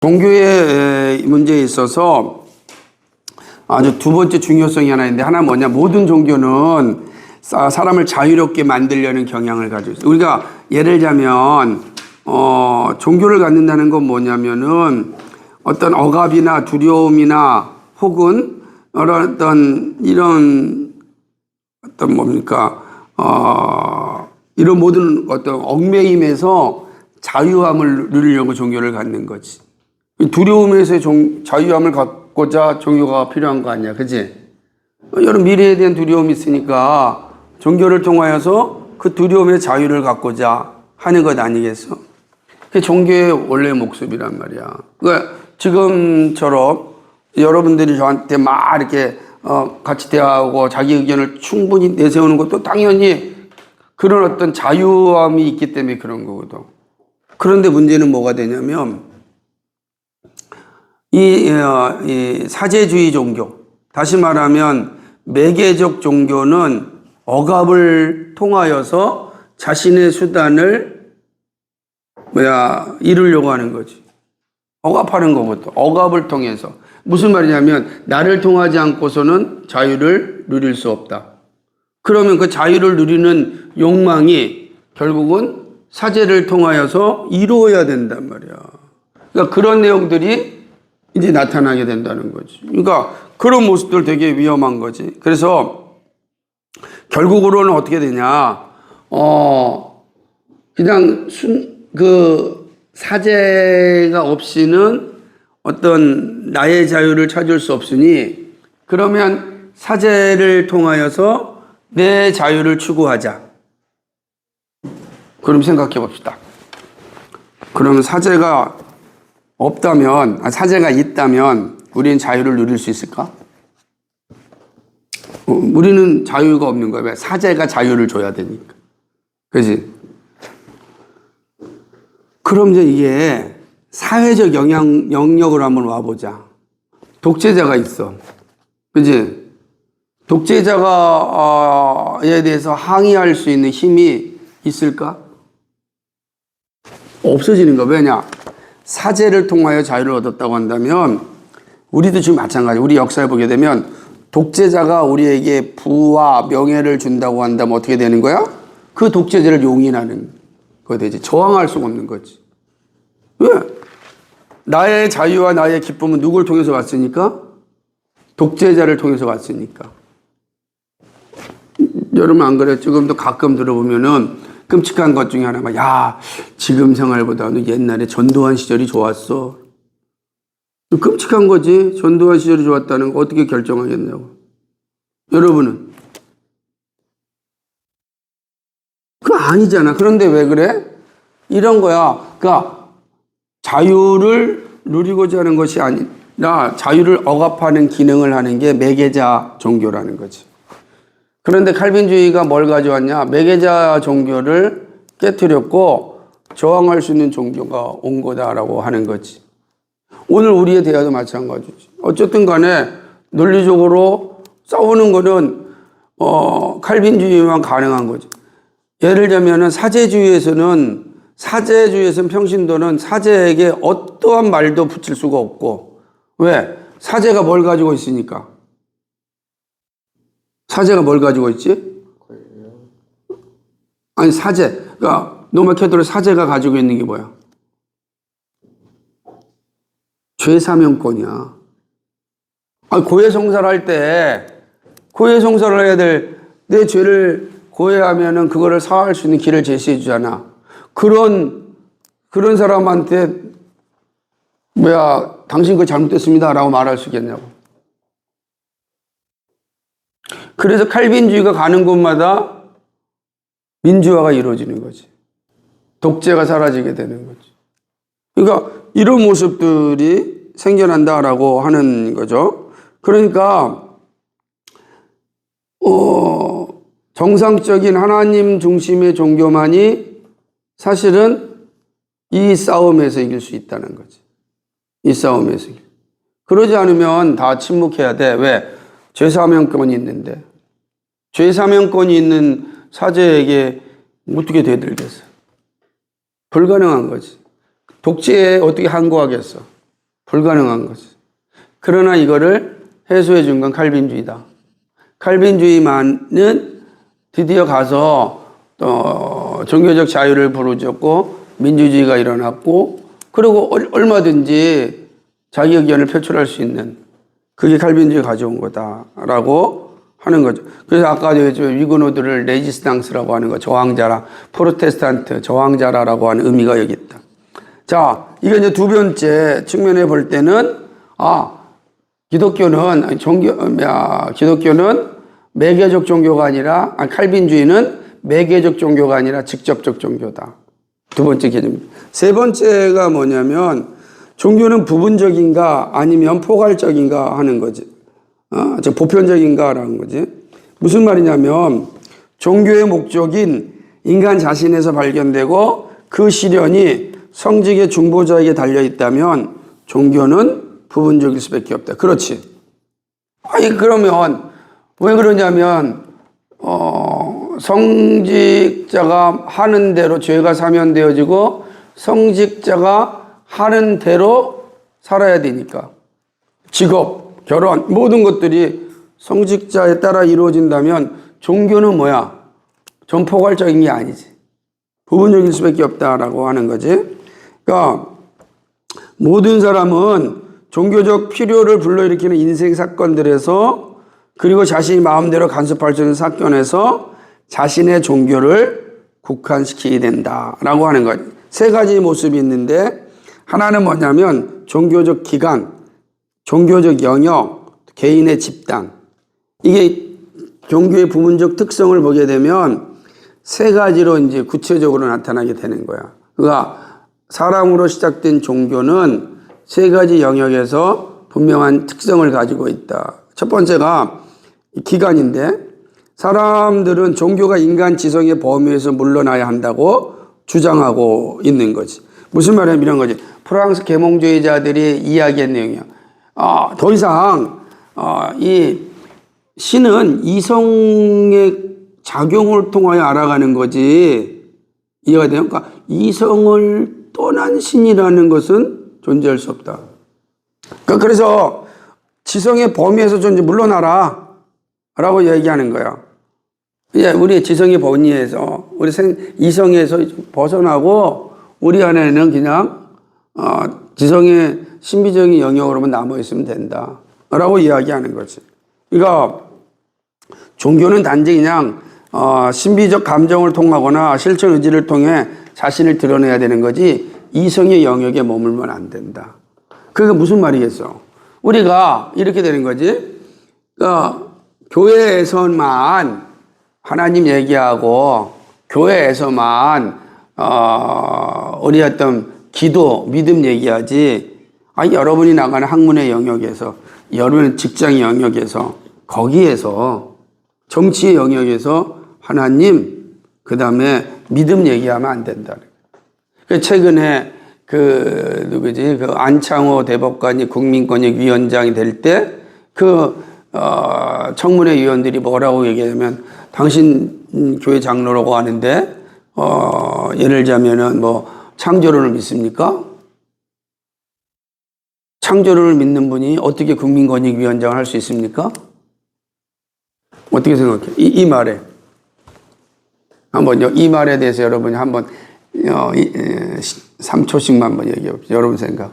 종교의 문제에 있어서 아주 두 번째 중요성이 하나 있는데, 하나 뭐냐, 모든 종교는 사람을 자유롭게 만들려는 경향을 가지고 있어요. 우리가 예를 들자면 종교를 갖는다는 건 뭐냐면은 어떤 억압이나 두려움이나 혹은 어떤 이런 어떤 뭡니까 이런 모든 어떤 얽매임에서 자유함을 누리려고 종교를 갖는 거지. 두려움에서 자유함을 갖고자 종교가 필요한 거 아니야, 그지? 여러 미래에 대한 두려움이 있으니까 종교를 통하여서 그 두려움의 자유를 갖고자 하는 것 아니겠어? 그게 종교의 원래 목숨이란 말이야. 그러니까 지금처럼 여러분들이 저한테 막 이렇게 같이 대화하고 자기 의견을 충분히 내세우는 것도 당연히 그런 어떤 자유함이 있기 때문에 그런 거거든. 그런데 문제는 뭐가 되냐면 이 사제주의 종교, 다시 말하면 매개적 종교는 억압을 통하여서 자신의 수단을 이루려고 하는 거지. 억압하는 거거든. 억압을 통해서. 무슨 말이냐면 나를 통하지 않고서는 자유를 누릴 수 없다. 그러면 그 자유를 누리는 욕망이 결국은 사제를 통하여서 이루어야 된단 말이야. 그러니까 그런 내용들이 이제 나타나게 된다는 거지. 그러니까 그런 모습들 되게 위험한 거지. 그래서 결국으로는 어떻게 되냐? 그냥 사제가 없이는 어떤 나의 자유를 찾을 수 없으니, 그러면 사제를 통하여서 내 자유를 추구하자. 그럼 생각해 봅시다. 그러면 사제가 없다면, 사제가 있다면 우리는 자유를 누릴 수 있을까? 우리는 자유가 없는 거야. 왜? 사제가 자유를 줘야 되니까. 그지? 그럼 이제 이게 사회적 영역으로 한번 와보자. 독재자가 있어. 그지? 독재자가에 대해서 항의할 수 있는 힘이 있을까? 없어지는 거야. 왜냐? 사제를 통하여 자유를 얻었다고 한다면 우리도 지금 마찬가지. 우리 역사를 보게 되면 독재자가 우리에게 부와 명예를 준다고 한다면 어떻게 되는 거야? 그 독재자를 용인하는 거 되지. 저항할 수가 없는 거지. 왜? 나의 자유와 나의 기쁨은 누굴 통해서 왔으니까? 독재자를 통해서 왔으니까. 여러분 안 그래? 지금도 가끔 들어보면은 끔찍한 것 중에 하나가, 야, 지금 생활보다는 옛날에 전두환 시절이 좋았어. 끔찍한 거지. 전두환 시절이 좋았다는 거 어떻게 결정하겠냐고. 여러분은? 그거 아니잖아. 그런데 왜 그래? 이런 거야. 그러니까 자유를 누리고자 하는 것이 아니라 자유를 억압하는 기능을 하는 게 매개자 종교라는 거지. 그런데 칼빈주의가 뭘 가져왔냐? 매개자 종교를 깨뜨렸고 저항할 수 있는 종교가 온 거다라고 하는 거지. 오늘 우리의 대화도 마찬가지지. 어쨌든 간에 논리적으로 싸우는 거는 칼빈주의만 가능한 거지. 예를 들면은 사제주의에서는 평신도는 사제에게 어떠한 말도 붙일 수가 없고. 왜? 사제가 뭘 가지고 있으니까. 사제가 뭘 가지고 있지? 아니, 사제. 그러니까 노마케도의 사제가 가지고 있는 게 뭐야? 죄사명권이야. 고해성사를 할 때, 고해성사를 해야 내 죄를 고해하면은 그거를 사할 수 있는 길을 제시해 주잖아. 그런 사람한테, 당신 그거 잘못됐습니다. 라고 말할 수 있겠냐고. 그래서 칼빈주의가 가는 곳마다 민주화가 이루어지는 거지. 독재가 사라지게 되는 거지. 그러니까 이런 모습들이 생겨난다라고 하는 거죠. 그러니까 정상적인 하나님 중심의 종교만이 사실은 이 싸움에서 이길 수 있다는 거지. 이 싸움에서 이길. 그러지 않으면 다 침묵해야 돼. 왜? 죄사명권이 있는데. 죄사명권이 있는 사제에게 어떻게 대들겠어? 불가능한 거지. 독재에 어떻게 항거하겠어? 불가능한 거지. 그러나 이거를 해소해 준 건 칼빈주의다. 칼빈주의만은 드디어 가서 종교적 자유를 부르짖고 민주주의가 일어났고, 그리고 얼마든지 자기 의견을 표출할 수 있는, 그게 칼빈주의가 가져온 거다라고 하는 거죠. 그래서 아까 위그노들을 레지스탕스라고 하는 거, 저항자라, 프로테스탄트 저항자라라고 하는 의미가 여기 있다. 자, 이게 이제 두 번째 측면에 볼 때는, 기독교는 매개적 종교가 아니라, 칼빈주의는 매개적 종교가 아니라 직접적 종교다. 두 번째 개념. 세 번째가 뭐냐면, 종교는 부분적인가 아니면 포괄적인가 하는 거지. 즉 보편적인가라는 거지. 무슨 말이냐면, 종교의 목적인 인간 자신에서 발견되고 그 실현이 성직의 중보자에게 달려 있다면 종교는 부분적일 수밖에 없다. 그렇지. 그러면 왜 그러냐면, 성직자가 하는 대로 죄가 사면되어지고 성직자가 하는 대로 살아야 되니까. 직업, 결혼, 모든 것들이 성직자에 따라 이루어진다면 종교는 뭐야? 전포괄적인 게 아니지. 부분적일 수밖에 없다라고 하는 거지. 그러니까 모든 사람은 종교적 필요를 불러일으키는 인생 사건들에서, 그리고 자신이 마음대로 간섭할 수 있는 사건에서 자신의 종교를 국한시키게 된다라고 하는 것. 세 가지 모습이 있는데, 하나는 뭐냐면 종교적 기간, 종교적 영역, 개인의 집단. 이게 종교의 부분적 특성을 보게 되면 세 가지로 이제 구체적으로 나타나게 되는 거야. 그러니까 사람으로 시작된 종교는 세 가지 영역에서 분명한 특성을 가지고 있다. 첫 번째가 기간인데, 사람들은 종교가 인간 지성의 범위에서 물러나야 한다고 주장하고 있는 거지. 무슨 말이냐면 이런 거지. 프랑스 계몽주의자들이 이야기한 내용이야. 더 이상 이 신은 이성의 작용을 통하여 알아가는 거지. 이해가 돼요? 그러니까 이성을 떠난 신이라는 것은 존재할 수 없다. 그래서 지성의 범위에서 좀 이제 물러나라 라고 얘기하는 거야. 이제 우리 지성의 범위에서, 우리 이성에서 벗어나고 우리 안에는 그냥 지성의 신비적인 영역으로만 남아있으면 된다 라고 이야기하는 거지. 그러니까 종교는 단지 그냥 신비적 감정을 통하거나 실천 의지를 통해 자신을 드러내야 되는 거지, 이성의 영역에 머물면 안 된다. 그게 무슨 말이겠어? 우리가 이렇게 되는 거지. 그러니까 교회에서만 하나님 얘기하고, 교회에서만 우리 어떤 기도, 믿음 얘기하지. 여러분이 나가는 학문의 영역에서, 여러분의 직장의 영역에서, 거기에서, 정치의 영역에서 하나님, 그 다음에 믿음 얘기하면 안 된다. 최근에 안창호 대법관이 국민권익위원장이 될 때 청문회 위원들이 뭐라고 얘기하냐면, 당신 교회 장로라고 하는데, 예를 들자면은 창조론을 믿습니까? 창조론을 믿는 분이 어떻게 국민권익위원장을 할 수 있습니까? 어떻게 생각해? 이 말에. 한번 이 말에 대해서 여러분이 한번 3초씩만 한번 얘기해 봅시다. 여러분 생각.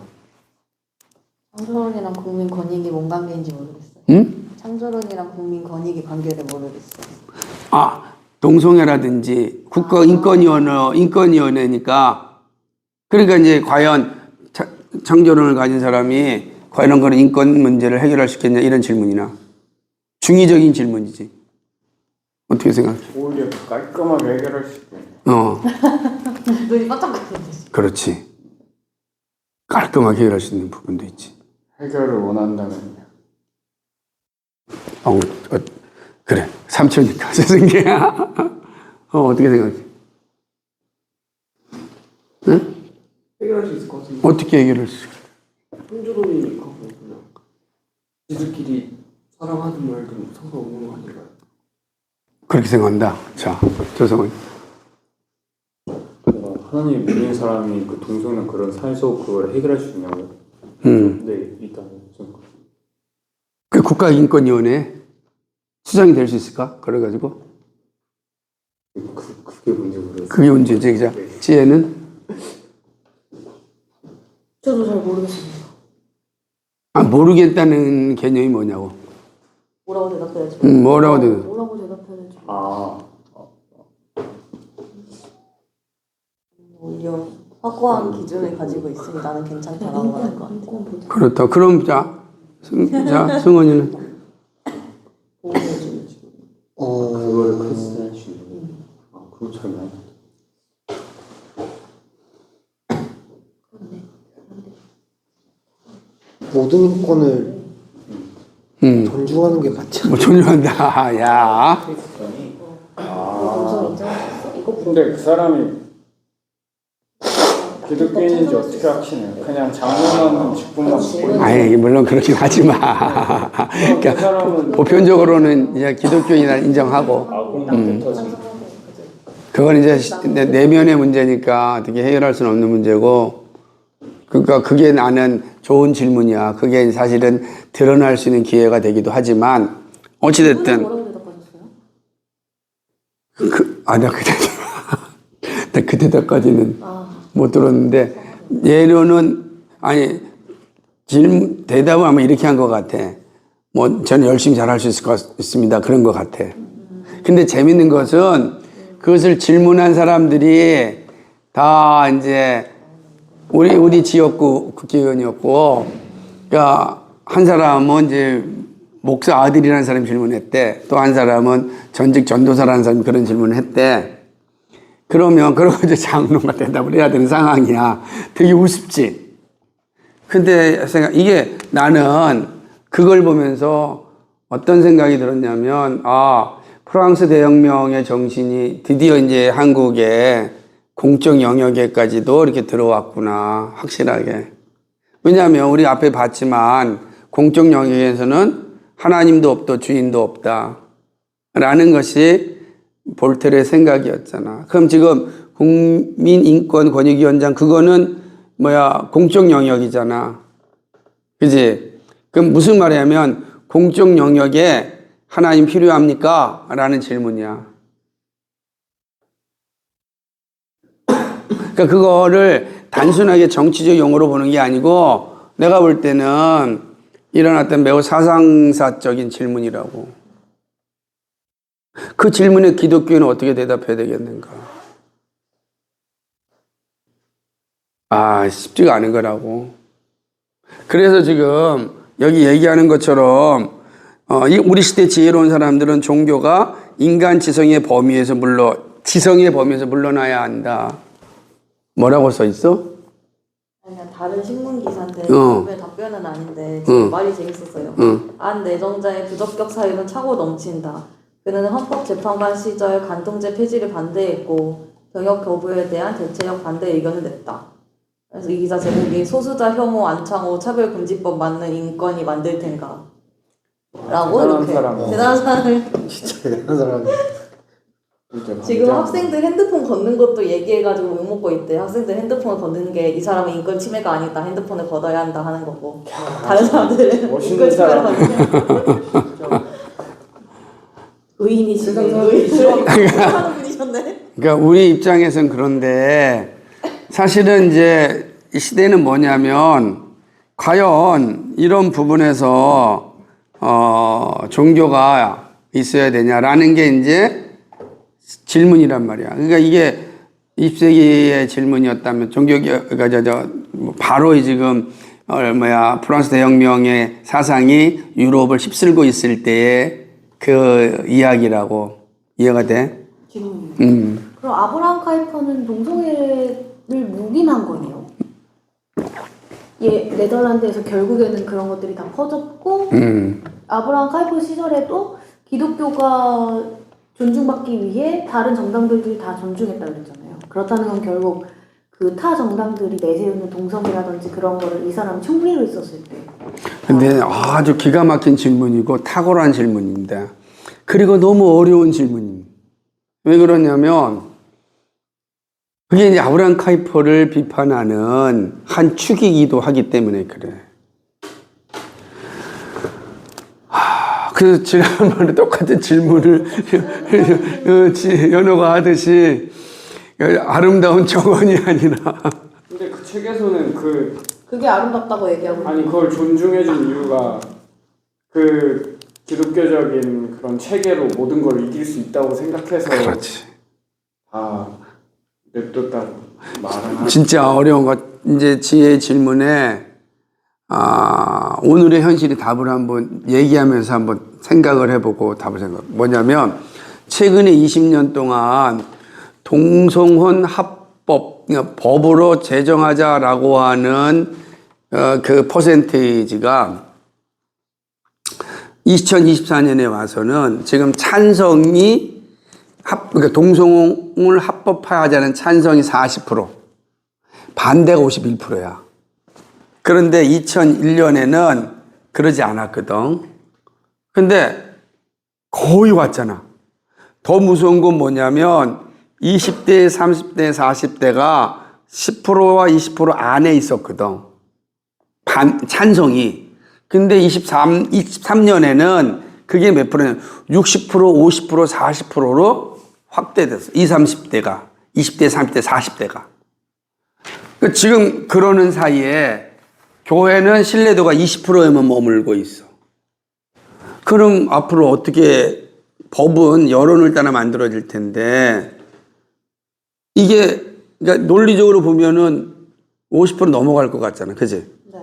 창조론이랑 국민 권익이 뭔 관계인지 모르겠어요. 응? 창조론이랑 국민 권익의 관계를 모르겠어요. 동성애라든지 인권위원회니까, 그러니까 이제 과연 창조론을 가진 사람이 과연 그런 인권 문제를 해결할 수 있겠냐, 이런 질문이나 중의적인 질문이지. 어떻게 생각해? 오히려 깔끔하게 해결할 수 있게. 눈이 반짝거리네. 그렇지. 깔끔하게 해결할 수 있는 부분도 있지. 해결을 원한다면요. 그래. 삼촌이니까 죄송해요. 어떻게 생각해? 응? 해결할 수 있을 것 같은데. 어떻게 해결할 수 있을까? 창조론이니까 그냥 지들끼리 사랑하든 말든 상관없는 거 아닌가요? 그렇게 생각한다. 자, 조성은. 하나님 믿는 사람이 그 동성이나 그런 사회적 그걸 해결할 수 있냐고요? 네, 일단은 좀 그 국가인권위원회 수장이 될 수 있을까? 그래가지고 그게 뭔지 모르겠어요. 그게 문제지, 그죠? 지혜는 저도 잘 모르겠습니다. 모르겠다는 개념이 뭐냐고. 뭐라고 대답해야지? 뭐라고 대답? 뭐라고 대답해야 될지. 오히려 확고한 기준을 가지고 있으니 나는 괜찮다라고 말할 것 같아요. 그렇다. 그럼 승원이는 그거를 크리스찬 주의. 그거 잘 몰라. 모든 인권을 존중하는 게 맞지 않나? 뭐 존중한다. 야, 크리스찬이. 동성 인정하셨어? 이거 근데 그 사람이 기독교인인지 어떻게 확신해요? 그냥 장로만 직분만 받고 있는. 아니 물론 그렇긴 하지만, 그 그러니까 사람은 보편적으로는 이제 기독교인을 인정하고, 공부터지. 그건 이제 내면의 문제니까 어떻게 해결할 수는 없는 문제고, 그러니까 그게 나는 좋은 질문이야. 그게 사실은 드러날 수 있는 기회가 되기도 하지만 어찌됐든 뭐라고 대답하셨어요? 나 그 대답까지는 못 들었는데 예로는 아니 대답은 아마 이렇게 한 것 같아. 뭐 저는 열심히 잘할 수 있을 것 같습니다. 그런 것 같아. 근데 재밌는 것은 그것을 질문한 사람들이 다 이제 우리 지역구 국회의원이었고, 그러니까 한 사람은 이제 목사 아들이라는 사람이 질문했대. 또 한 사람은 전직 전도사라는 사람이 그런 질문을 했대. 그러면 그러고 이제 장로가 대답을 해야 되는 상황이야. 되게 우습지. 근데 이게 나는 그걸 보면서 어떤 생각이 들었냐면, 프랑스 대혁명의 정신이 드디어 이제 한국에 공적 영역에까지도 이렇게 들어왔구나, 확실하게. 왜냐하면 우리 앞에 봤지만 공적 영역에서는 하나님도 없고 주인도 없다 라는 것이 볼테르의 생각이었잖아. 그럼 지금 국민인권권익위원장 그거는 공적 영역이잖아, 그지? 그럼 무슨 말이냐면 공적 영역에 하나님 필요합니까? 라는 질문이야. 그러니까 그거를 단순하게 정치적 용어로 보는 게 아니고 내가 볼 때는 일어났던 매우 사상사적인 질문이라고. 그 질문에 기독교인은 어떻게 대답해야 되겠는가? 쉽지가 않은 거라고. 그래서 지금 여기 얘기하는 것처럼 우리 시대 지혜로운 사람들은 종교가 인간 지성의 범위에서 물러나야 한다. 뭐라고 써 있어? 그냥 다른 신문 기사인데 답변은 아닌데 말이 재밌었어요. 안 내정자의 부적격 사유는 차고 넘친다. 그는 헌법재판관 시절 간통죄 폐지를 반대했고 병역 거부에 대한 대체적 반대 의견을 냈다. 그래서 이 기사 제목이 소수자 혐오 안창호 차별금지법 맞는 인권이 만들 텐가 라고 이렇게 대단한 사람을 진짜 대단한 사람이. 지금 학생들 핸드폰 걷는 것도 얘기해가지고 욕먹고 있대. 학생들 핸드폰을 걷는 게 이 사람은 인권 침해가 아니다. 핸드폰을 걷어야 한다 하는 거고. 다른 사람들은 멋있는 인권 침해를 사람. 하는 의인이시네. 의인하는 분이셨네. 그러니까 우리 입장에선 그런데 사실은 이제 이 시대는 뭐냐면 과연 이런 부분에서 종교가 있어야 되냐라는 게 이제 질문이란 말이야. 그러니까 이게 20세기의 질문이었다면 종교가 바로 지금 프랑스 대혁명의 사상이 유럽을 휩쓸고 있을 때의 그 이야기라고 이해가 돼? 그럼 아브라함 카이퍼는 동성애를 묵인한 거네요. 네덜란드에서 결국에는 그런 것들이 다 퍼졌고 아브라함 카이퍼 시절에도 기독교가 존중받기 위해 다른 정당들이 다 존중했다고 그랬잖아요. 그렇다는 건 결국 그 타 정당들이 내세우는 동성애라든지 그런 거를 이 사람이 총리로 있었을 때. 근데 아주 기가 막힌 질문이고 탁월한 질문입니다. 그리고 너무 어려운 질문입니다. 왜 그러냐면 그게 이제 아브라함 카이퍼를 비판하는 한 축이기도 하기 때문에 그래. 그래서 지난번에 똑같은 질문을 연호가 하듯이 아름다운 정원이 아니라 근데 그 책에서는 그게 아름답다고 얘기하고 아니 그걸 존중해준 이유가 그 기독교적인 그런 체계로 모든 걸 이길 수 있다고 생각해서 그렇지. 다 냅뒀다고 말은 하지. 진짜 어려운 것. 이제 지혜의 질문에 오늘의 현실이 답을 한번 얘기하면서 한번 생각을 해보고 답을 뭐냐면 최근에 20년 동안 동성혼 합법 그러니까 법으로 제정하자라고 하는 그 퍼센테이지가 2024년에 와서는 지금 찬성이 그러니까 동성혼을 합법화하자는 찬성이 40%, 반대가 51%야. 그런데 2001년에는 그러지 않았거든. 근데 거의 왔잖아. 더 무서운 건 뭐냐면 20대, 30대, 40대가 10%와 20% 안에 있었거든. 찬성이. 근데 23년에는 그게 몇 프로냐면 60%, 50%, 40%로 확대됐어. 20, 30대가. 20대, 30대, 40대가. 지금 그러는 사이에 교회는 신뢰도가 20%에만 머물고 있어. 그럼 앞으로 어떻게 법은 여론을 따라 만들어질 텐데 이게 그러니까 논리적으로 보면은 50% 넘어갈 것 같잖아. 그지? 네.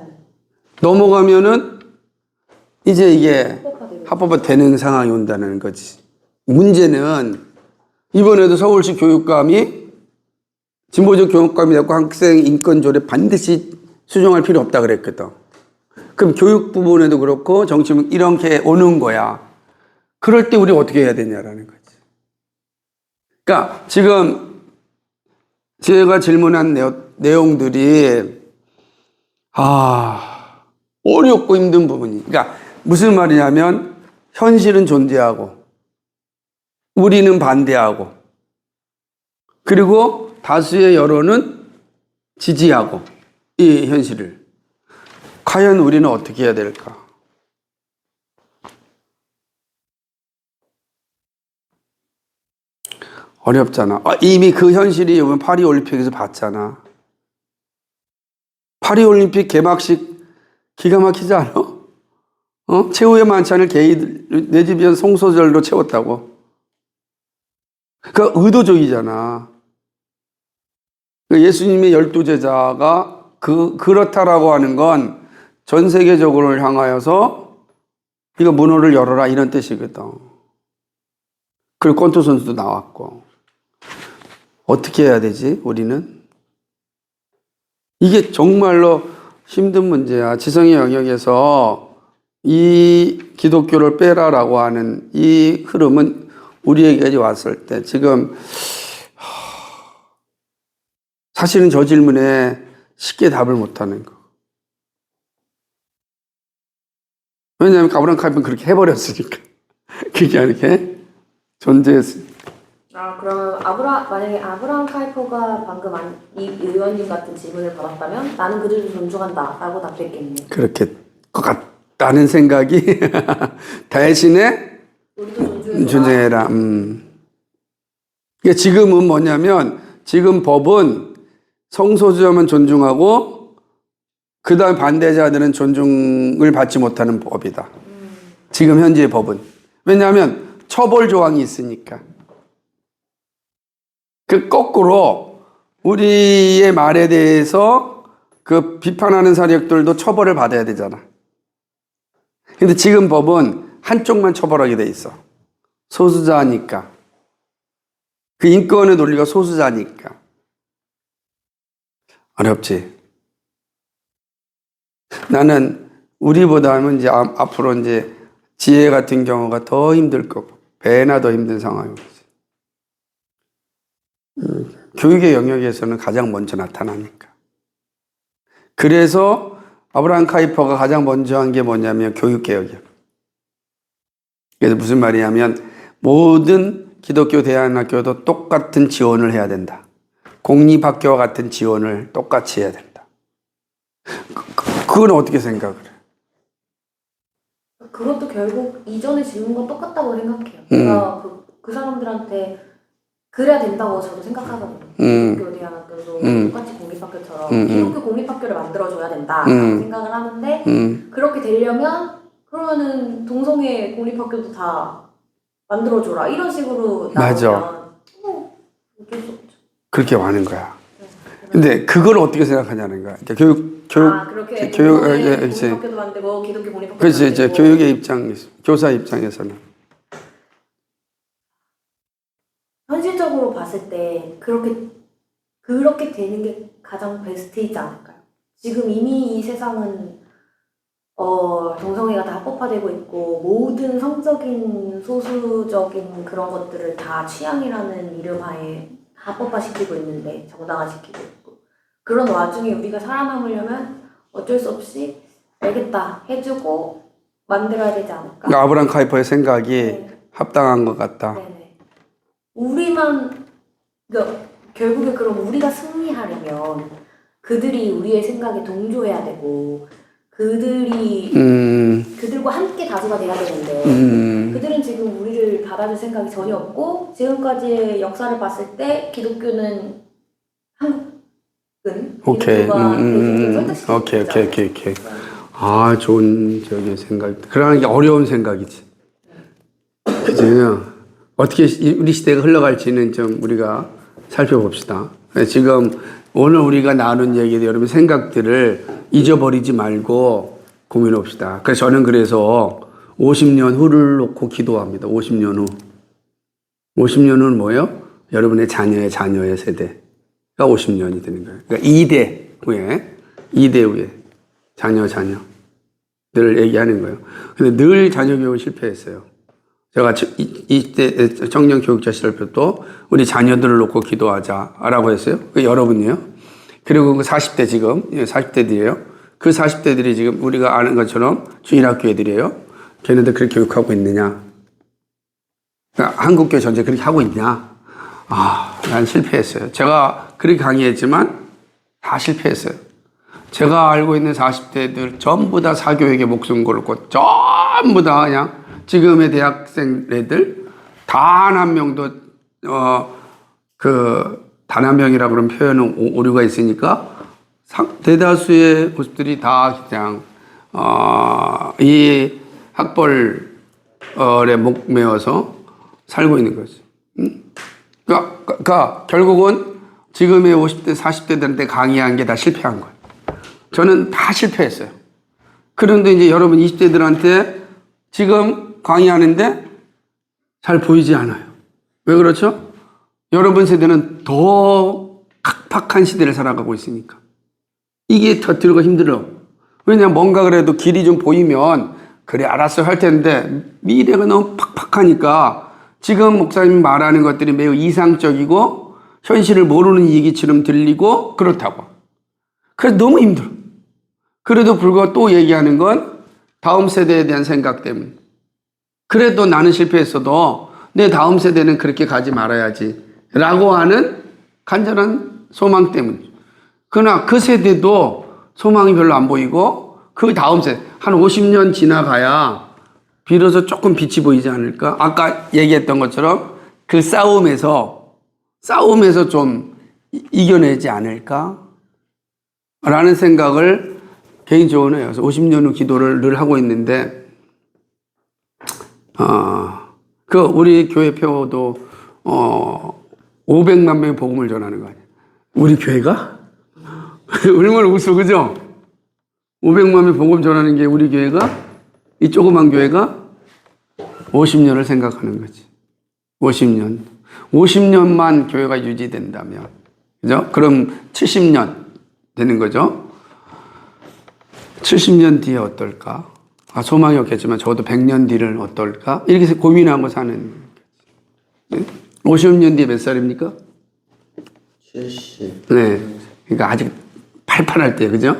넘어가면은 이제 이게 합법화 되는 상황이 온다는 거지. 문제는 이번에도 서울시 교육감이 진보적 교육감이 됐고 학생 인권 조례 반드시 수정할 필요 없다 그랬거든. 그럼 교육 부분에도 그렇고 정치는 이렇게 오는 거야. 그럴 때 우리 어떻게 해야 되냐라는 거지. 그러니까 지금 제가 질문한 내용들이 어렵고 힘든 부분이. 그러니까 무슨 말이냐면 현실은 존재하고 우리는 반대하고 그리고 다수의 여론은 지지하고 이 현실을. 과연 우리는 어떻게 해야 될까? 어렵잖아. 이미 그 현실이 오면 파리올림픽에서 봤잖아. 파리올림픽 개막식 기가 막히지 않아? 최후의 만찬을 내 집이한 송소절로 채웠다고. 그러니까 의도적이잖아. 예수님의 12제자가 그렇다라고 하는 건 전 세계적으로 향하여서 이거 문호를 열어라 이런 뜻이거든. 그리고 권투 선수도 나왔고. 어떻게 해야 되지 우리는? 이게 정말로 힘든 문제야. 지성의 영역에서 이 기독교를 빼라라고 하는 이 흐름은 우리에게 왔을 때 지금 사실은 저 질문에 쉽게 답을 못하는 거. 왜냐하면 아브라함 카이프는 그렇게 해버렸으니까. 그게 이렇게 존재했으니까. 그러면 만약에 아브라함 카이퍼가 방금 이 의원님 같은 질문을 받았다면 나는 그들을 존중한다라고 답했겠네요. 그렇게 것 같다는 생각이 대신에 우리도 존중해라. 그러니까 지금은 뭐냐면 지금 법은 성소수자만 존중하고 그 다음 반대자들은 존중을 받지 못하는 법이다. 지금 현재의 법은. 왜냐하면 처벌 조항이 있으니까. 그 거꾸로 우리의 말에 대해서 그 비판하는 세력들도 처벌을 받아야 되잖아. 근데 지금 법은 한쪽만 처벌하게 돼 있어. 소수자니까. 그 인권의 논리가 소수자니까. 어렵지. 나는 우리보다는 이제 앞으로 이제 지혜 같은 경우가 더 힘들 거고, 배나 더 힘든 상황이지. 교육의 영역에서는 가장 먼저 나타나니까. 그래서 아브라함 카이퍼가 가장 먼저 한 게 뭐냐면 교육개혁이야. 그래서 무슨 말이냐면 모든 기독교 대안학교도 똑같은 지원을 해야 된다. 공립학교와 같은 지원을 똑같이 해야 된다. 그건 어떻게 생각을 해? 그것도 결국 이전에 질문과 똑같다고 생각해요. 제가 그 사람들한테 그래야 된다고 저도 생각하거든요. 기독교 대안학교도 똑같이 공립학교처럼 기독교 공립학교를 만들어줘야 된다라고 생각을 하는데 그렇게 되려면 그러면은 동성애 공립학교도 다 만들어줘라 이런 식으로 맞아. 나오면 어쩔 수 없죠. 그렇게 많은 거야. 근데 그걸 어떻게 생각하냐는 거야. 그러니까 교육 그렇게 교육 공립학교도 만들고 기독교 공립학교도 그렇지 이제 만들고. 교육의 입장에서 교사 입장에서는 현실적으로 봤을 때 그렇게 되는 게 가장 베스트이지 않을까요? 지금 이미 이 세상은 동성애가 다 합법화되고 있고 모든 성적인 소수적인 그런 것들을 다 취향이라는 이름 하에 합법화시키고 있는데 정당화시키고 있고 그런 와중에 우리가 살아남으려면 어쩔 수 없이 알겠다 해주고 만들어야 되지 않을까? 그러니까 아브라함 카이퍼의 생각이 네. 합당한 것 같다. 네네. 그러니까 결국에 그럼 우리가 승리하려면 그들이 우리의 생각에 동조해야 되고 그들과 함께 다수가 돼야 되는데 그들은 지금 우리를 받아줄 생각이 전혀 없고 지금까지의 역사를 봤을 때 기독교는 한국은 오케이. 기독교가 설득시키고 오케이. 아, 좋은 생각. 그러는 게 어려운 생각이지. 그죠? 어떻게 우리 시대가 흘러갈지는 좀 우리가 살펴봅시다. 지금 오늘 우리가 나눈 얘기들 여러분 생각들을 잊어버리지 말고 고민합시다. 그래서 저는 그래서 50년 후를 놓고 기도합니다. 50년 후. 50년 후는 뭐예요? 여러분의 자녀의 세대가 50년이 되는 거예요. 그러니까 2대 후에 자녀들 얘기하는 거예요. 근데 늘 자녀 교육을 실패했어요. 제가 이때 청년 교육자 시절부터 우리 자녀들을 놓고 기도하자라고 했어요. 여러분이요. 그리고 그 40대 지금 40대들이에요. 그 40대들이 지금 우리가 아는 것처럼 주일학교 애들이에요. 걔네들 그렇게 교육하고 있느냐? 그러니까 한국교회 전체 그렇게 하고 있냐? 난 실패했어요. 제가 그렇게 강의했지만 다 실패했어요. 제가 알고 있는 40대들 전부 다 사교육에 목숨 걸고 전부 다 그냥 지금의 대학생 애들 단 한 명도 단 한 명이라 그런 표현은 오류가 있으니까 대다수의 모습들이 다 그냥 이 학벌에 목매어서 살고 있는 거지. 그러니까 결국은 지금의 50대, 40대들한테 강의한 게 다 실패한 거예요. 저는 다 실패했어요. 그런데 이제 여러분 20대들한테 지금 강의하는데 잘 보이지 않아요. 왜 그렇죠? 여러분 세대는 더 각박한 시대를 살아가고 있으니까. 이게 더 들어가 힘들어. 왜냐면 뭔가 그래도 길이 좀 보이면 그래 알았어 할 텐데 미래가 너무 팍팍하니까 지금 목사님 말하는 것들이 매우 이상적이고 현실을 모르는 얘기처럼 들리고 그렇다고. 그래서 너무 힘들어. 그래도 불구하고 또 얘기하는 건 다음 세대에 대한 생각 때문에. 그래도 나는 실패했어도 내 다음 세대는 그렇게 가지 말아야지 라고 하는 간절한 소망 때문이죠. 그러나 그 세대도 소망이 별로 안 보이고 그 다음 세대 한 50년 지나가야 비로소 조금 빛이 보이지 않을까? 아까 얘기했던 것처럼 그 싸움에서 좀 이겨내지 않을까? 라는 생각을 개인적으로 해요. 그래서 50년 후 기도를 늘 하고 있는데 우리 교회 표도 500만 명의 복음을 전하는 거 아니야. 우리 교회가? 얼마나 웃어, 그죠? 500만 명의 복음 전하는 게 우리 교회가? 이 조그만 교회가? 50년을 생각하는 거지. 50년. 50년만 교회가 유지된다면. 그죠? 그럼 70년 되는 거죠? 70년 뒤에 어떨까? 소망이 없겠지만 적어도 100년 뒤를 어떨까? 이렇게 해서 고민하고 사는. 50년 뒤에 몇 살입니까? 70. 네. 그러니까 아직 팔팔할 때, 그죠?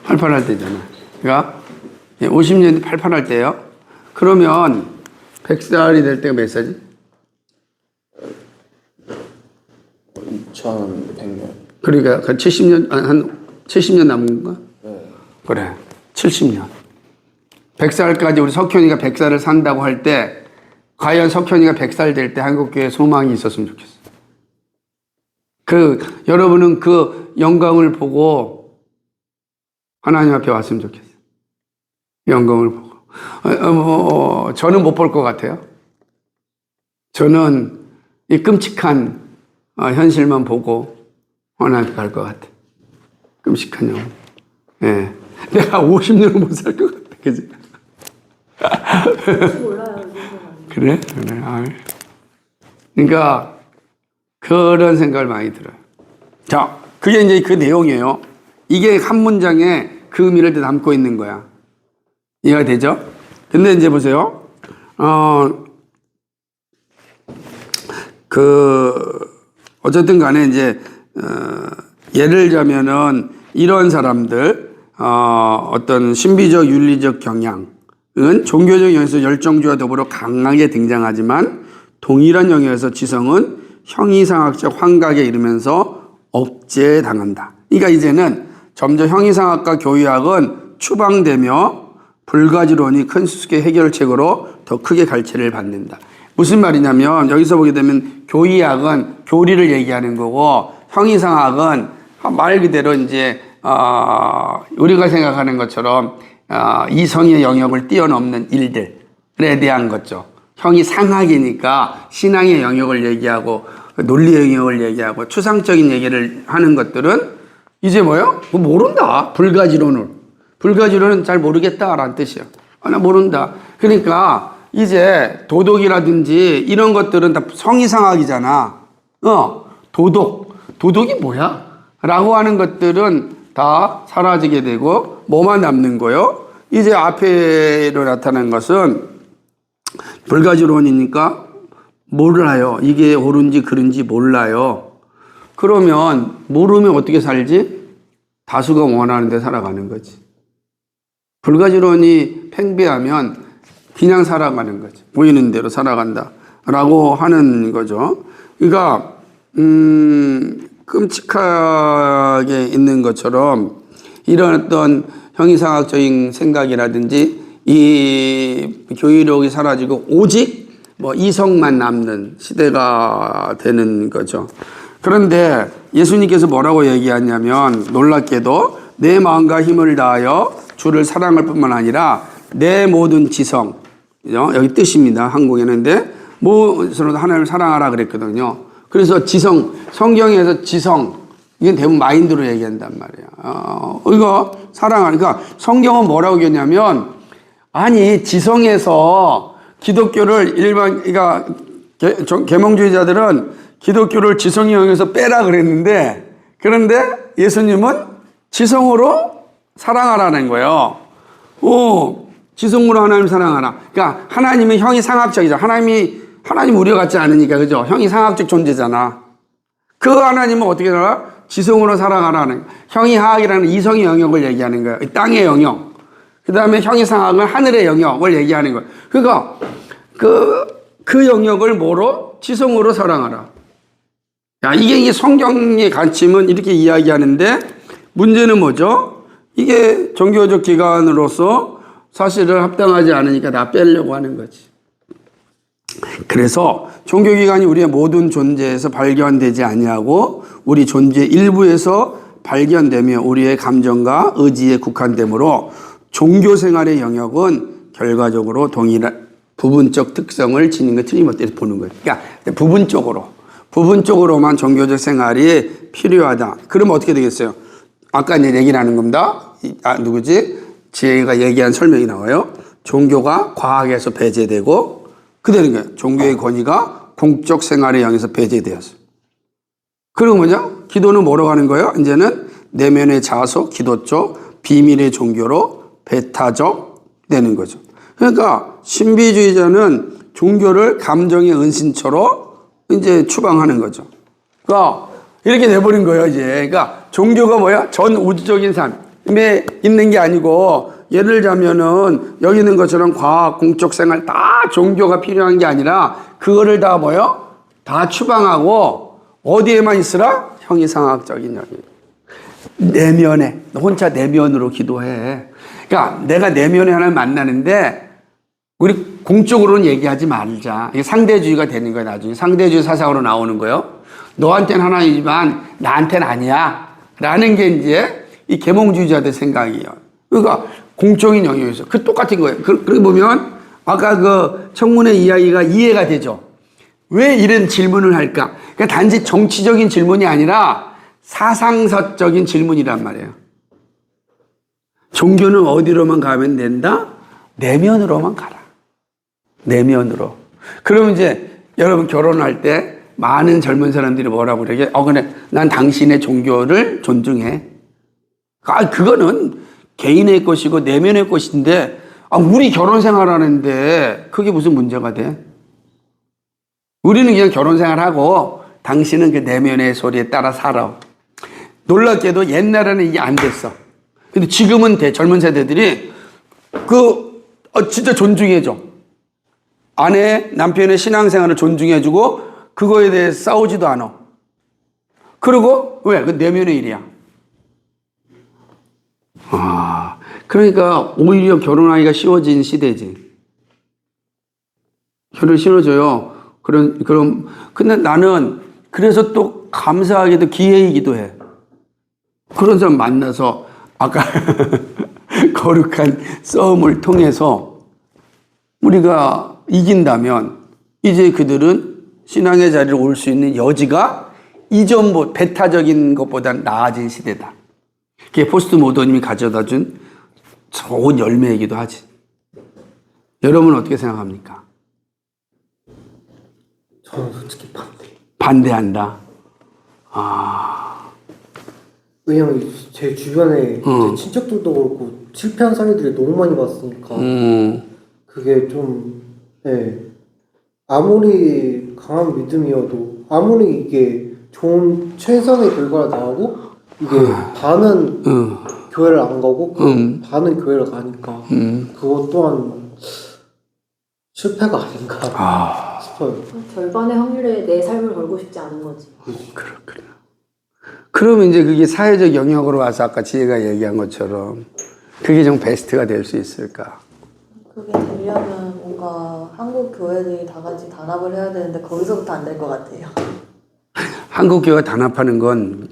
팔팔할 때잖아. 그러니까 50년 뒤 팔팔할 때요. 그러면 100살이 될 때가 몇 살이지? 2100년. 그러니까 70년, 한 70년 남은 건가? 네. 그래. 70년. 100살까지 우리 석현이가 100살을 산다고 할 때 과연 석현이가 100살 될 때 한국교회에 소망이 있었으면 좋겠어요. 여러분은 그 영광을 보고 하나님 앞에 왔으면 좋겠어요. 영광을 보고. 저는 못 볼 것 같아요. 저는 이 끔찍한 현실만 보고 하나님 앞에 갈 것 같아요. 끔찍한 영광. 예. 내가 50년은 못 살 것 같아. 그지? 혹시 몰라요. 그래? 그래. 아. 그러니까 그런 생각을 많이 들어요. 자, 그게 이제 그 내용이에요. 이게 한 문장에 그 의미를 담고 있는 거야. 이해가 되죠? 근데 이제 보세요. 어쨌든 간에 이제, 예를 들자면은 이런 사람들, 어떤 신비적 윤리적 경향은 종교적 영역에서 열정주와 더불어 강하게 등장하지만 동일한 영역에서 지성은 형이상학적 환각에 이르면서 억제당한다. 그러니까 이제는 점점 형이상학과 교의학은 추방되며 불가지론이 큰 수수께 해결책으로 더 크게 갈채를 받는다. 무슨 말이냐면 여기서 보게 되면 교의학은 교리를 얘기하는 거고 형이상학은 말 그대로 이제 우리가 생각하는 것처럼 이성의 영역을 뛰어넘는 일들에 대한 거죠. 형이상학이니까 신앙의 영역을 얘기하고 논리의 영역을 얘기하고 추상적인 얘기를 하는 것들은 이제 뭐요? 모른다. 불가지론은 잘 모르겠다라는 뜻이에요. 나 모른다. 그러니까 이제 도덕이라든지 이런 것들은 다 성이상학이잖아. 도덕이 뭐야? 라고 하는 것들은 다 사라지게 되고 뭐만 남는 거요? 이제 앞에로 나타난 것은 불가지론이니까 몰라요. 이게 옳은지 그른지 몰라요. 그러면 모르면 어떻게 살지? 다수가 원하는 데 살아가는 거지. 불가지론이 팽배하면 그냥 살아가는 거지. 보이는 대로 살아간다 라고 하는 거죠. 그러니까 끔찍하게 있는 것처럼 이런 어떤 형이상학적인 생각이라든지 이 교육력이 사라지고 오직 이성만 남는 시대가 되는 거죠. 그런데 예수님께서 뭐라고 얘기하냐면 놀랍게도 내 마음과 힘을 다하여 주를 사랑할 뿐만 아니라 내 모든 지성, 여기 뜻입니다. 한국에는데 모든 하나님을 사랑하라 그랬거든요. 그래서 지성, 성경에서 지성, 이건 대부분 마인드로 얘기한단 말이에요. 이거 사랑하라. 그러니까 성경은 뭐라고 얘기했냐면 아니 지성에서 기독교를 그러니까 계몽주의자들은 기독교를 지성의 영역에서 빼라 그랬는데 그런데 예수님은 지성으로 사랑하라는 거예요. 지성으로 하나님 사랑하라. 그러니까 하나님은 형이상학적이죠. 하나님 우리 같지 않으니까 그죠? 형이상학적 존재잖아. 그 하나님은 어떻게 알아? 지성으로 사랑하라는 형이하학이라는 이성의 영역을 얘기하는 거예요. 땅의 영역. 그 다음에 형이상학은 하늘의 영역을 얘기하는 거예요. 그러니까 그 영역을 뭐로? 지성으로 사랑하라. 이게 성경의 가르침은 이렇게 이야기하는데 문제는 뭐죠? 이게 종교적 기관으로서 사실은 합당하지 않으니까 다 빼려고 하는 거지. 그래서 종교기관이 우리의 모든 존재에서 발견되지 아니하고 우리 존재 일부에서 발견되며 우리의 감정과 의지에 국한되므로 종교생활의 영역은 결과적으로 동일한 부분적 특성을 지닌 것 틀림없이 보는 거예요. 그러니까 부분적으로만 종교적 생활이 필요하다. 그러면 어떻게 되겠어요? 아까 이제 얘기를 하는 겁니다. 누구지? 지혜가 얘기한 설명이 나와요. 종교가 과학에서 배제되고 그대로 거예요. 종교의 권위가 공적 생활의 영역에서 배제되었어요. 그리고 뭐냐? 기도는 뭐로 가는 거예요? 이제는 내면의 자소, 기도적, 비밀의 종교로 배타적 되는 거죠. 그러니까 신비주의자는 종교를 감정의 은신처로 이제 추방하는 거죠. 그러니까 이렇게 돼버린 거예요, 이제. 그러니까 종교가 뭐야? 전 우주적인 삶에 있는 게 아니고 예를 들자면은 여기 있는 것처럼 과학, 공적 생활 다 종교가 필요한 게 아니라 그거를 다 뭐요? 다 추방하고 어디에만 있으라? 형이상학적인 영역. 내면에, 혼자 내면으로 기도해. 그러니까 내가 내면에 하나님 만나는데 우리 공적으로는 얘기하지 말자. 이게 상대주의가 되는 거야, 나중에. 상대주의 사상으로 나오는 거예요. 너한테는 하나님이지만 나한테는 아니야. 라는 게 이제 이 계몽주의자들 생각이에요. 그러니까 공적인 영역에서. 그 똑같은 거예요. 그렇게 보면 아까 그 청문회 이야기가 이해가 되죠. 왜 이런 질문을 할까? 그러니까 단지 정치적인 질문이 아니라 사상서적인 질문이란 말이에요. 종교는 어디로만 가면 된다? 내면으로만 가라. 내면으로. 그러면 이제 여러분 결혼할 때 많은 젊은 사람들이 뭐라고 그러게? 그래. 난 당신의 종교를 존중해. 그거는 개인의 것이고 내면의 것인데, 우리 결혼 생활하는데 그게 무슨 문제가 돼? 우리는 그냥 결혼 생활하고 당신은 그 내면의 소리에 따라 살아. 놀랍게도 옛날에는 이게 안 됐어. 근데 지금은 젊은 세대들이 진짜 존중해줘. 아내, 남편의 신앙생활을 존중해주고 그거에 대해 싸우지도 않아. 그리고 왜? 그 내면의 일이야. 그러니까 오히려 결혼하기가 쉬워진 시대지. 결혼 쉬워져요. 근데 나는 그래서 또 감사하게도 기회이기도 해. 그런 사람 만나서 아까 거룩한 싸움을 통해서 우리가 이긴다면 이제 그들은 신앙의 자리로 올 수 있는 여지가 이전 배타적인 것보다 나아진 시대다. 그게 포스트 모더니즘이 가져다 준 좋은 열매이기도 하지. 여러분은 어떻게 생각합니까? 저는 솔직히 반대. 반대한다. 왜냐면 제 주변에 제 친척들도 그렇고 실패한 사례들이 너무 많이 봤으니까 그게 좀 아무리 강한 믿음이어도 아무리 이게 좋은 최선의 결과가 나오고 이게 반은 교회를 안 가고 반은 교회를 가니까 그것 또한 실패가 아닌가 싶어요. 절반의 확률에 내 삶을 걸고 싶지 않은 거지. 그렇구나. 그러면 이제 그게 사회적 영역으로 와서 아까 지혜가 얘기한 것처럼 그게 좀 베스트가 될 수 있을까? 그게 되려면 뭔가 한국 교회들이 다 같이 단합을 해야 되는데 거기서부터 안 될 것 같아요. 한국 교회가 단합하는 건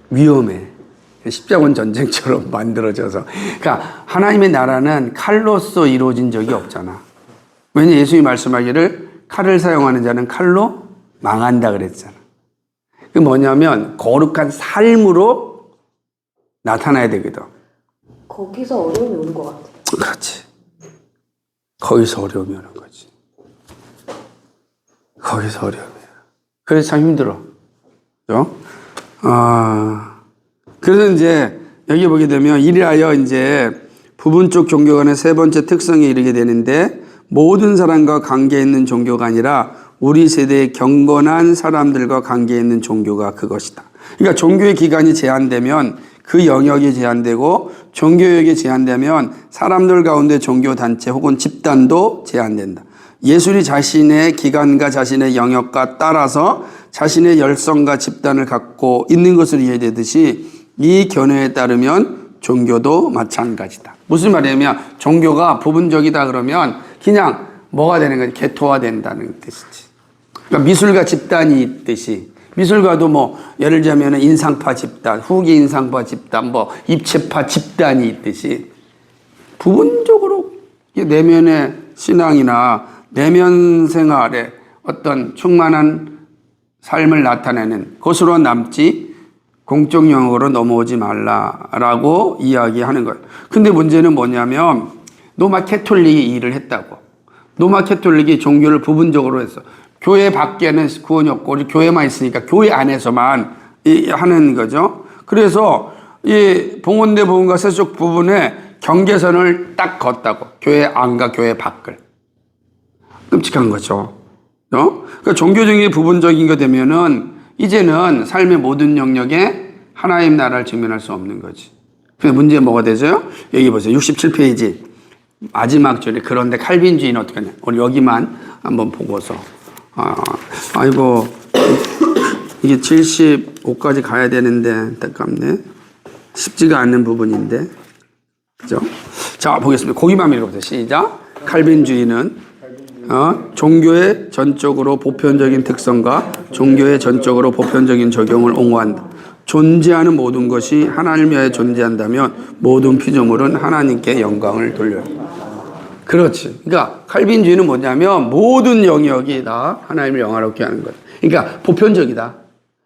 위험해. 십자군 전쟁처럼 만들어져서. 그러니까 하나님의 나라는 칼로서 이루어진 적이 없잖아. 왜냐 예수님이 말씀하기를 칼을 사용하는 자는 칼로 망한다 그랬잖아. 그 뭐냐면 거룩한 삶으로 나타나야 되거든. 거기서 어려움이 오는 것 같아요. 그렇지. 거기서 어려움이 오는 거지. 거기서 어려움이야. 그래서 참 힘들어. 그죠? 그래서 이제 여기 보게 되면 이리하여 이제 부분적 종교 간의 세 번째 특성에 이르게 되는데 모든 사람과 관계 있는 종교가 아니라 우리 세대의 경건한 사람들과 관계 있는 종교가 그것이다. 그러니까 종교의 기간이 제한되면 그 영역이 제한되고 종교역이 제한되면 사람들 가운데 종교단체 혹은 집단도 제한된다. 예술이 자신의 기간과 자신의 영역과 따라서 자신의 열성과 집단을 갖고 있는 것으로 이해되듯이 이 견해에 따르면 종교도 마찬가지다. 무슨 말이냐면 종교가 부분적이다 그러면 그냥 뭐가 되는 거지? 개토화 된다는 뜻이지. 그러니까 미술가 집단이 있듯이 미술가도 뭐 예를 들자면 인상파 집단, 후기 인상파 집단, 뭐 입체파 집단이 있듯이 부분적으로 내면의 신앙이나 내면 생활에 어떤 충만한 삶을 나타내는 것으로 남지 공적 영역으로 넘어오지 말라라고 이야기하는 거예요. 근데 문제는 뭐냐면 로마 캐톨릭이 이 일을 했다고. 로마 캐톨릭이 종교를 부분적으로 했어. 교회 밖에는 구원이 없고 우리 교회만 있으니까 교회 안에서만 하는 거죠. 그래서 이 봉헌대 부분과 세속 부분에 경계선을 딱 걷다고. 교회 안과 교회 밖을. 끔찍한 거죠. 그러니까 종교적인 부분적인 게 되면은 이제는 삶의 모든 영역에 하나님 나라를 증명할 수 없는 거지. 근데 문제 뭐가 되죠? 여기 보세요. 67페이지. 마지막 줄에 그런데 칼빈주의는 어떻게 하냐. 우리 여기만 한번 보고서. 아이고. 이게 75까지 가야 되는데, 안타깝네. 쉽지가 않는 부분인데. 그죠? 자, 보겠습니다. 거기만 읽어보세요. 시작. 칼빈주의는 종교의 전적으로 보편적인 특성과 종교의 전적으로 보편적인 적용을 옹호한다. 존재하는 모든 것이 하나님을 위하여 존재한다면 모든 피조물은 하나님께 영광을 돌려야 한다. 그렇지. 그러니까 칼빈주의는 뭐냐면 모든 영역이 다 하나님을 영화롭게 하는 거다. 그러니까 보편적이다.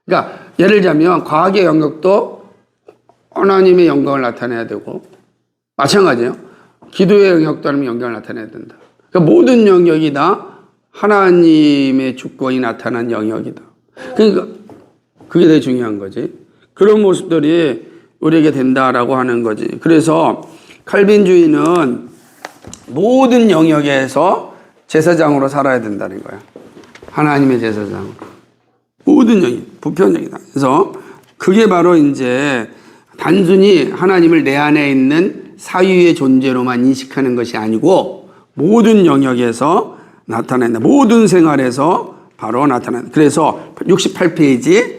그러니까 예를 들자면 과학의 영역도 하나님의 영광을 나타내야 되고 마찬가지예요. 기도의 영역도 하나님의 영광을 나타내야 된다. 그러니까 모든 영역이 다 하나님의 주권이 나타난 영역이다. 그러니까 그게 되게 중요한 거지. 그런 모습들이 우리에게 된다라고 하는 거지. 그래서 칼빈주의는 모든 영역에서 제사장으로 살아야 된다는 거야. 하나님의 제사장으로. 모든 영역, 보편적이다. 그래서 그게 바로 이제 단순히 하나님을 내 안에 있는 사유의 존재로만 인식하는 것이 아니고 모든 영역에서 나타낸다. 모든 생활에서 바로 나타난다. 그래서 68페이지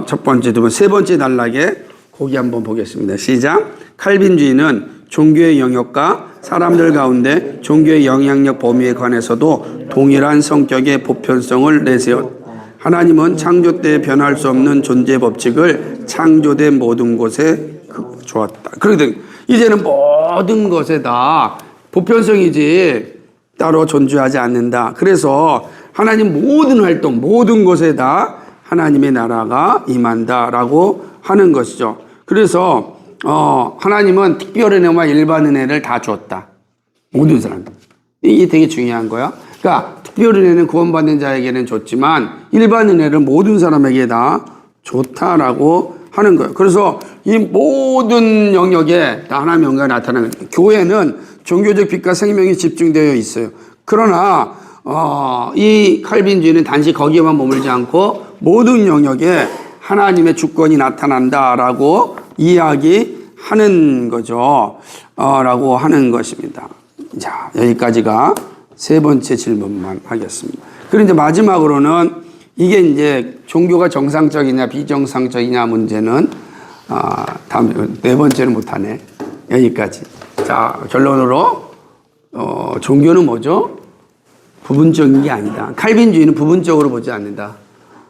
첫 번째, 두 번째, 세 번째 단락에 거기 한번 보겠습니다. 시작. 칼빈주의는 종교의 영역과 사람들 가운데 종교의 영향력 범위에 관해서도 동일한 성격의 보편성을 내세웠다. 하나님은 창조 때 변할 수 없는 존재 법칙을 창조된 모든 곳에 주었다. 그런데 이제는 모든 것에 다 보편성이지 따로 존재하지 않는다. 그래서 하나님 모든 활동, 모든 것에 다 하나님의 나라가 임한다라고 하는 것이죠. 그래서 하나님은 특별 은혜와 일반 은혜를 다 주었다. 모든 사람들. 이게 되게 중요한 거야. 그러니까 특별 은혜는 구원받는 자에게는 줬지만 일반 은혜는 모든 사람에게 다 좋다라고 하는 거예요. 그래서 이 모든 영역에 다 하나님의 영광이 나타나는 거예요. 교회는 종교적 빛과 생명이 집중되어 있어요. 그러나 이 칼빈주의는 단지 거기에만 머물지 않고 모든 영역에 하나님의 주권이 나타난다라고 이야기하는 거죠. 라고 하는 것입니다. 자, 여기까지가 세 번째 질문만 하겠습니다. 그리고 이제 마지막으로는 이게 이제 종교가 정상적이냐 비정상적이냐 문제는 다음 네 번째는 못하네. 여기까지. 자, 결론으로 종교는 뭐죠? 부분적인 게 아니다. 칼빈주의는 부분적으로 보지 않는다.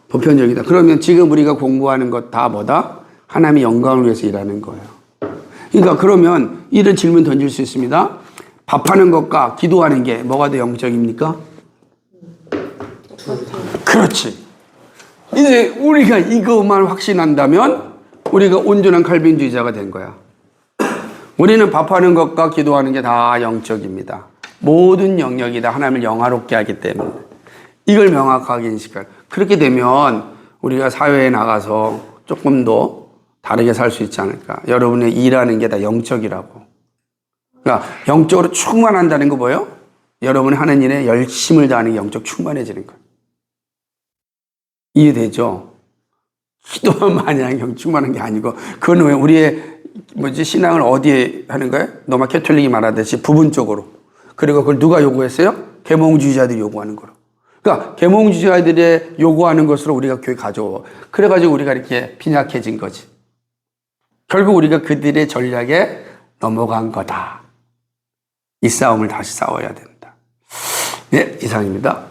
보편적이다. 그러면 지금 우리가 공부하는 것 다 뭐다? 하나님의 영광을 위해서 일하는 거예요. 그러니까 그러면 이런 질문 던질 수 있습니다. 밥하는 것과 기도하는 게 뭐가 더 영적입니까? 그렇지. 이제 우리가 이것만 확신한다면 우리가 온전한 칼빈주의자가 된 거야. 우리는 밥하는 것과 기도하는 게 다 영적입니다. 모든 영역이 다 하나님을 영화롭게 하기 때문에 이걸 명확하게 인식할. 그렇게 되면 우리가 사회에 나가서 조금 더 다르게 살 수 있지 않을까. 여러분의 일하는 게 다 영적이라고. 그러니까 영적으로 충만한다는 거 뭐예요? 여러분이 하는 일에 열심을 다하는 게 영적 충만해지는 거예요. 이해되죠? 기도만 마냥 충만한 게 아니고 그건 왜 우리의 신앙을 어디에 하는 거예요? 노마 캐톨릭이 말하듯이 부분적으로. 그리고 그걸 누가 요구했어요? 계몽주의자들이 요구하는 거로. 그러니까 계몽주의자들이 요구하는 것으로 우리가 교회 가져와. 그래가지고 우리가 이렇게 빈약해진 거지. 결국 우리가 그들의 전략에 넘어간 거다. 이 싸움을 다시 싸워야 된다. 네, 이상입니다.